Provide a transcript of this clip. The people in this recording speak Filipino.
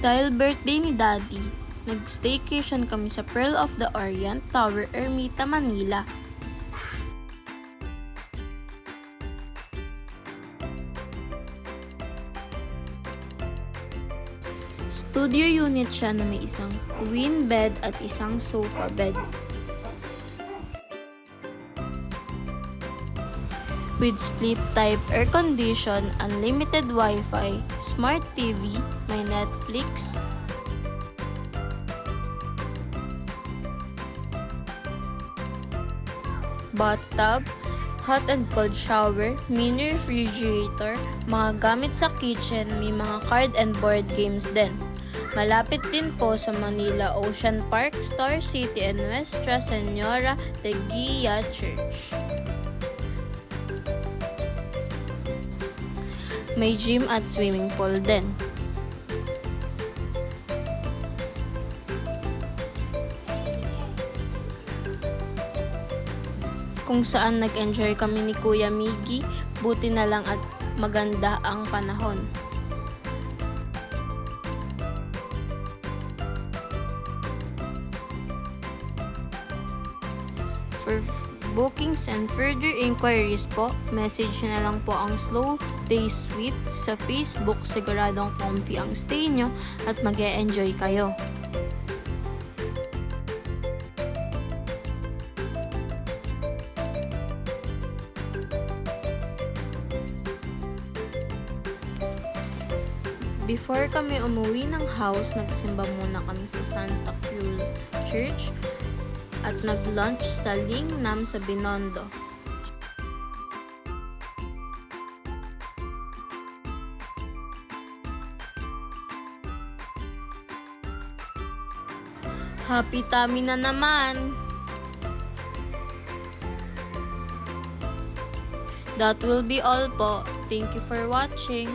Dahil birthday ni Daddy, nag-staycation kami sa Pearl of the Orient, Tower Ermita, Manila. Studio unit siya na may isang queen bed at isang sofa bed. With split type air condition, unlimited Wi-Fi, smart TV, may Netflix, bathtub, hot and cold shower, mini refrigerator, mga gamit sa kitchen, may mga card and board games din. Malapit din po sa Manila Ocean Park, Star City, and Nuestra Señora de Guia Church. May gym at swimming pool din. Kung saan nag-enjoy kami ni Kuya Miggy, buti na lang at maganda ang panahon. For bookings and further inquiries po, message na lang po ang Slow Day Suite sa Facebook. Siguradong comfy ang stay nyo at mag-e-enjoy kayo. Before kami umuwi ng house, nagsimba muna kami sa Santa Cruz Church at nag-lunch sa Lingnam sa Binondo. Happy tummy na naman! That will be all po. Thank you for watching.